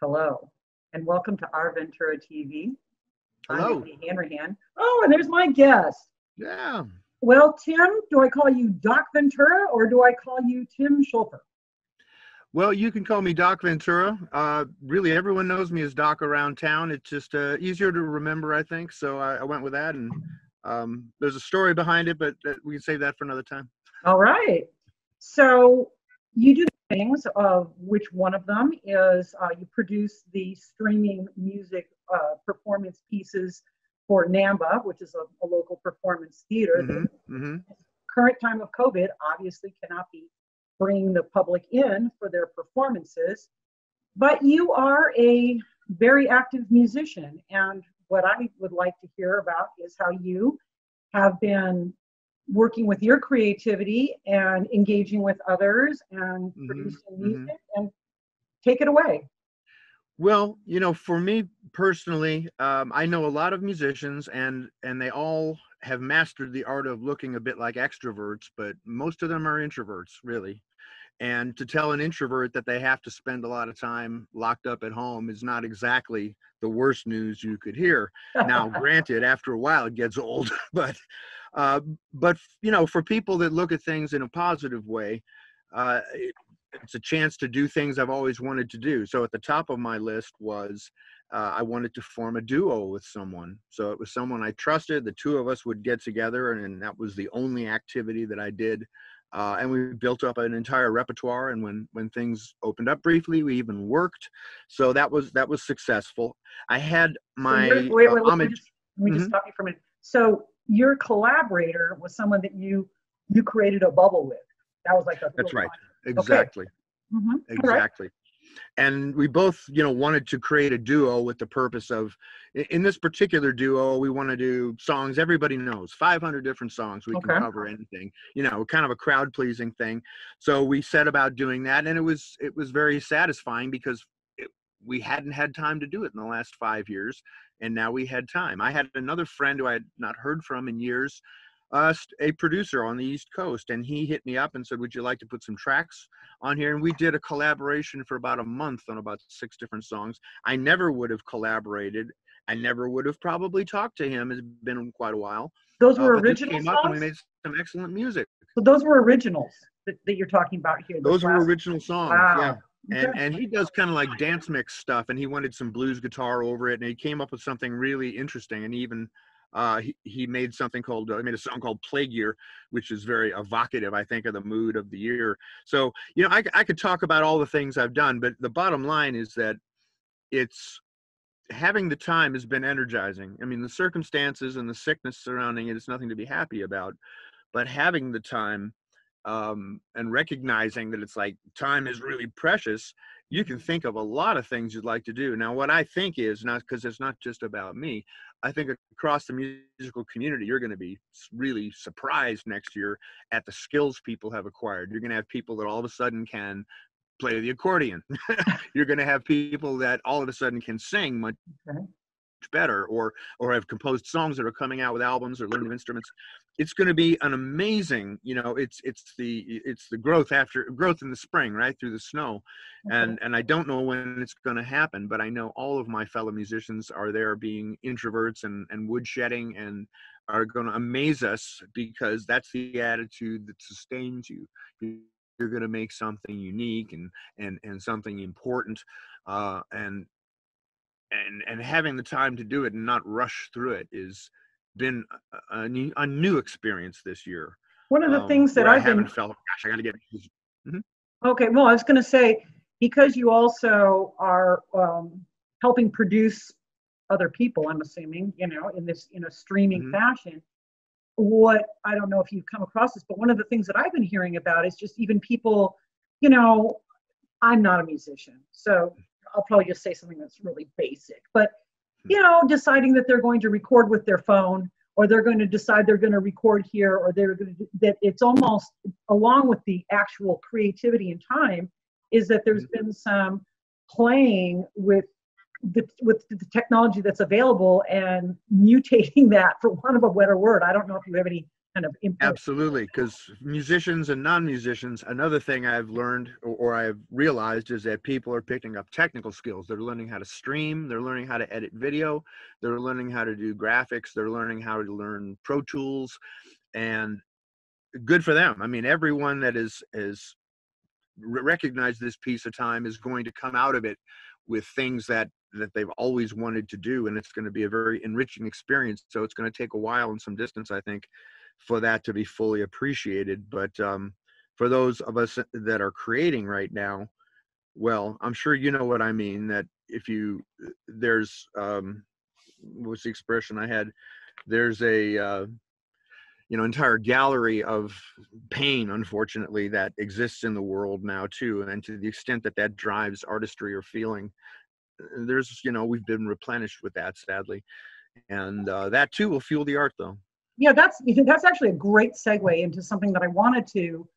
Hello, and welcome to Our Ventura TV. I'm Hello. MB Hanrahan. Oh, and there's my guest. Yeah. Well, Tim, do I call you Doc Ventura or do I call you Tim Schulfer? Well, you can call me Doc Ventura. Really, everyone knows me as Doc around town. It's just easier to remember, I think. So I went with that, and there's a story behind it, but we can save that for another time. All right. So you do things, which one of them is you produce the streaming music performance pieces for NAMBA, which is a local performance theater. Current time of COVID obviously cannot be bringing the public in for their performances, but you are a very active musician. And what I would like to hear about is how you have been working with your creativity and engaging with others and producing music. And take it away. Well, for me personally, I know a lot of musicians, and they all have mastered the art of looking a bit like extroverts, but most of them are introverts, really. And to tell an introvert that they have to spend a lot of time locked up at home is not exactly the worst news you could hear. Now, granted, after a while it gets old, but for people that look at things in a positive way, it's a chance to do things I've always wanted to do. So at the top of my list was I wanted to form a duo with someone. So it was someone I trusted. The two of us would get together, and that was the only activity that I did. And we built up an entire repertoire. And when things opened up briefly, we even worked. So that was successful. I had my let me just stop you for a minute. So your collaborator was someone that you created a bubble with. That was like that's right. Exactly. Okay. Exactly. Right. And we both, wanted to create a duo with the purpose of, in this particular duo, we want to do songs everybody knows, 500 different songs. We can cover anything, kind of a crowd pleasing thing. So we set about doing that, and it was very satisfying because we hadn't had time to do it in the last 5 years, and now we had time. I had another friend who I had not heard from in years, a producer on the East Coast, and he hit me up and said, would you like to put some tracks on here? And we did a collaboration for about a month on about 6 different songs. I never would have collaborated. I never would have probably talked to him. It's been quite a while. Those were original songs? And we made some excellent music. So those were originals that you're talking about here. Those were original songs. Wow. Yeah. And he does kind of like dance mix stuff, and he wanted some blues guitar over it, and he came up with something really interesting. And even he made something called, made a song called Plague Year, which is very evocative, I think, of the mood of the year. So, I could talk about all the things I've done, but the bottom line is that it's having the time has been energizing. I mean, the circumstances and the sickness surrounding it is nothing to be happy about, but having the time and recognizing that it's like time is really precious, you can think of a lot of things you'd like to do. Now, what I think is, not because it's not just about me, I think across the musical community, you're going to be really surprised next year at the skills people have acquired. You're going to have people that all of a sudden can play the accordion. You're going to have people that all of a sudden can sing much better, or have composed songs that are coming out with albums or learning instruments. It's going to be an amazing, it's the growth in the spring, right through the snow. And I don't know when it's going to happen, but I know all of my fellow musicians are there being introverts and woodshedding, and are going to amaze us, because that's the attitude that sustains you. You're going to make something unique and something important, and having the time to do it and not rush through it is been a new experience this year. One of the things that I haven't felt, gosh, I got to get. Okay, well, I was going to say, because you also are helping produce other people, I'm assuming, in this streaming fashion. What, I don't know if you've come across this, but one of the things that I've been hearing about is just even people, I'm not a musician, so I'll probably just say something that's really basic, but deciding that they're going to record with their phone, or they're going to decide they're going to record here, or that it's almost, along with the actual creativity and time, is that there's been some playing with the technology that's available and mutating that, for want of a better word. I don't know if you have any kind of input. Absolutely, because musicians and non-musicians, another thing I've learned or I've realized is that people are picking up technical skills. They're learning how to stream, they're learning how to edit video, they're learning how to do graphics, they're learning how to learn Pro Tools, and good for them. I mean, everyone that is recognized this piece of time is going to come out of it with things that they've always wanted to do, and it's going to be a very enriching experience. So it's going to take a while and some distance, I think, for that to be fully appreciated. But for those of us that are creating right now, well, I'm sure you know what I mean, that if you, there's what's the expression I had, there's a entire gallery of pain, unfortunately, that exists in the world now too. And to the extent that that drives artistry or feeling, there's, we've been replenished with that, sadly. And that too will fuel the art, though. Yeah, that's actually a great segue into something that I wanted to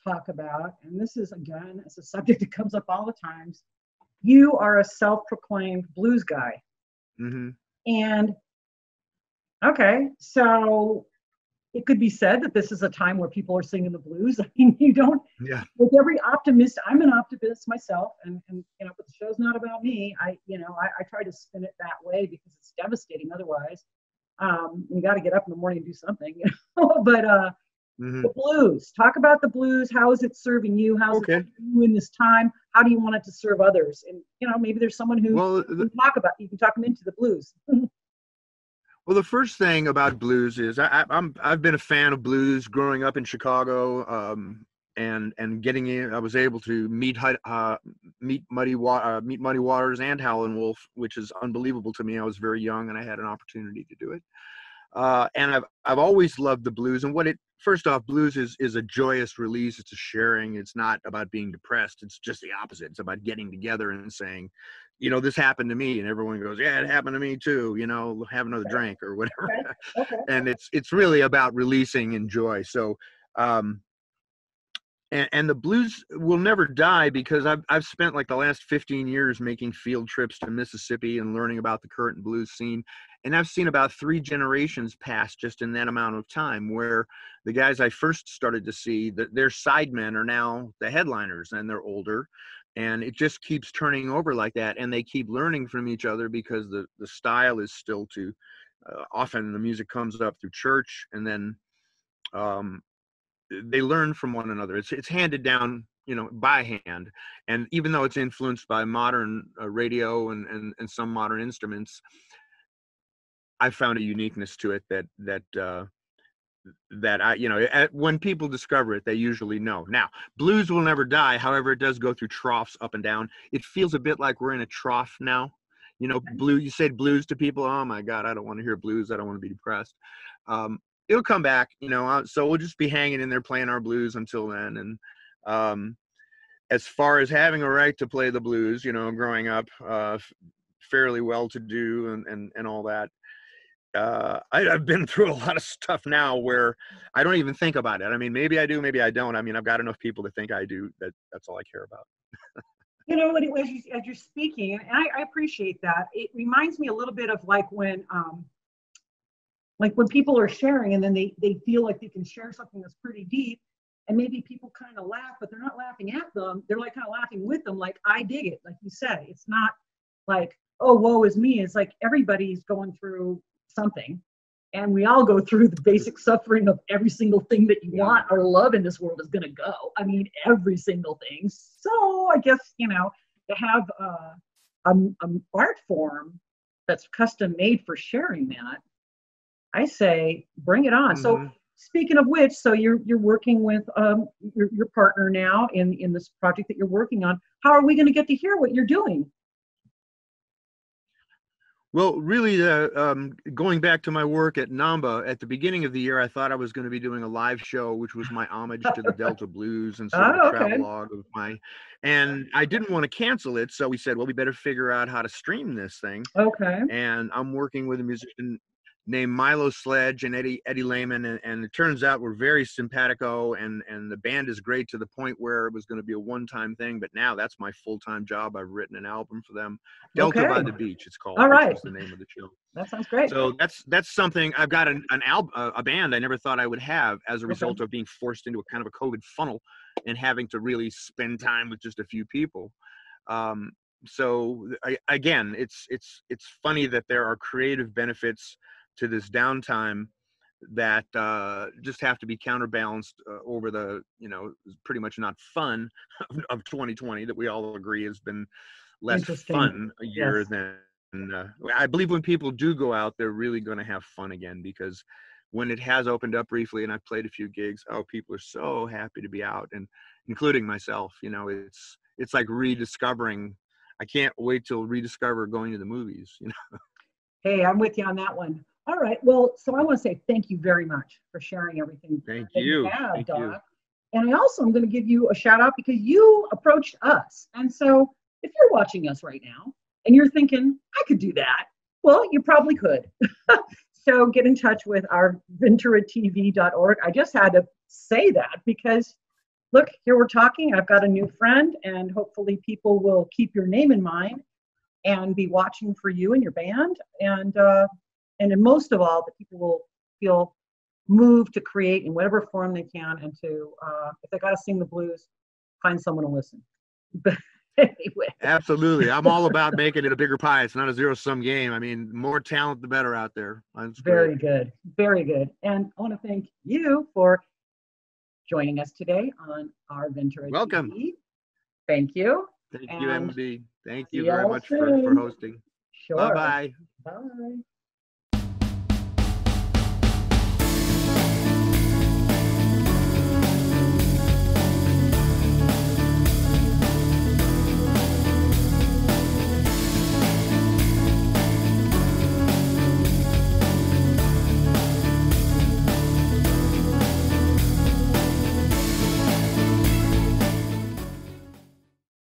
talk about. And this is, again, it's a subject that comes up all the times. You are a self-proclaimed blues guy. Mm-hmm. And okay, so it could be said that this is a time where people are singing the blues. I mean, you don't, with every optimist, I'm an optimist myself, and but the show's not about me. I try to spin it that way because it's devastating otherwise. You got to get up in the morning and do something, but the blues, talk about the blues. How is it serving you? How's it serving you in this time? How do you want it to serve others? And maybe there's someone who you can talk them into the blues. Well, the first thing about blues is I've been a fan of blues growing up in Chicago, and getting in. I was able to meet Muddy Waters and Howlin' Wolf, which is unbelievable to me. I was very young and I had an opportunity to do it. And I've always loved the blues. And first off, blues is a joyous release. It's a sharing. It's not about being depressed. It's just the opposite. It's about getting together and saying, this happened to me, and everyone goes, yeah, it happened to me too. Have another drink or whatever. Okay. And it's really about releasing and joy. So, and the blues will never die, because I've spent like the last 15 years making field trips to Mississippi and learning about the current blues scene. And I've seen about 3 generations pass just in that amount of time, where the guys I first started to see, their sidemen are now the headliners, and they're older. And it just keeps turning over like that. And they keep learning from each other, because the style is still often the music comes up through church, and then they learn from one another. It's handed down, by hand. And even though it's influenced by modern radio and some modern instruments, I found a uniqueness to it that I, when people discover it, they usually know. Now, blues will never die. However, it does go through troughs up and down. It feels a bit like we're in a trough now. You said blues to people, oh my God, I don't want to hear blues. I don't want to be depressed. It'll come back, so we'll just be hanging in there playing our blues until then. And as far as having a right to play the blues, growing up fairly well-to-do and all that, I've been through a lot of stuff now where I don't even think about it. I mean, maybe I do, maybe I don't. I mean, I've got enough people to think I do. That's all I care about. As you're speaking, and I appreciate that. It reminds me a little bit of like when people are sharing, and then they feel like they can share something that's pretty deep, and maybe people kind of laugh, but they're not laughing at them. They're like kind of laughing with them, like, I dig it. Like you said, it's not like, oh, woe is me. It's like everybody's going through something, and we all go through the basic suffering of every single thing that you want or love in this world is going to go. I mean, every single thing. So I guess, to have an art form that's custom made for sharing that, I say, bring it on. So speaking of which, so you're working with your partner now in this project that you're working on. How are we going to get to hear what you're doing? Well, really, going back to my work at NAMBA, at the beginning of the year, I thought I was going to be doing a live show, which was my homage to the Delta Blues and sort of a travelogue of and I didn't want to cancel it. So we said, well, we better figure out how to stream this thing. Okay. And I'm working with a musician named Milo Sledge and Eddie Lehman, and it turns out we're very simpatico, and the band is great to the point where it was going to be a one-time thing, but now that's my full-time job. I've written an album for them, Delta by the Beach, it's called. All right, which is the name of the show. That sounds great. So that's something. I've got a band I never thought I would have as a result of being forced into a kind of a COVID funnel and having to really spend time with just a few people. So again, it's funny that there are creative benefits to this downtime that just have to be counterbalanced over the, pretty much not fun of 2020 that we all agree has been less fun a year than. I believe when people do go out, they're really going to have fun again, because when it has opened up briefly and I've played a few gigs, people are so happy to be out, and including myself. It's like rediscovering. I can't wait till rediscover going to the movies. Hey, I'm with you on that one. All right. Well, so I want to say thank you very much for sharing everything. Thank you. Thank you. And I also am going to give you a shout out because you approached us. And so if you're watching us right now and you're thinking, I could do that, well, you probably could. So get in touch with OurVentura.com. I just had to say that because, look, here we're talking. I've got a new friend, and hopefully people will keep your name in mind and be watching for you and your band. And most of all, that people will feel moved to create in whatever form they can, and to, if they got to sing the blues, find someone to listen. But anyway. Absolutely. I'm all about making it a bigger pie. It's not a zero-sum game. I mean, more talent, the better out there. That's very good. Very good. And I want to thank you for joining us today on Our Ventura Welcome. TV. Thank you. Thank you, MB. Thank you very much for hosting. Sure. Bye-bye. Bye.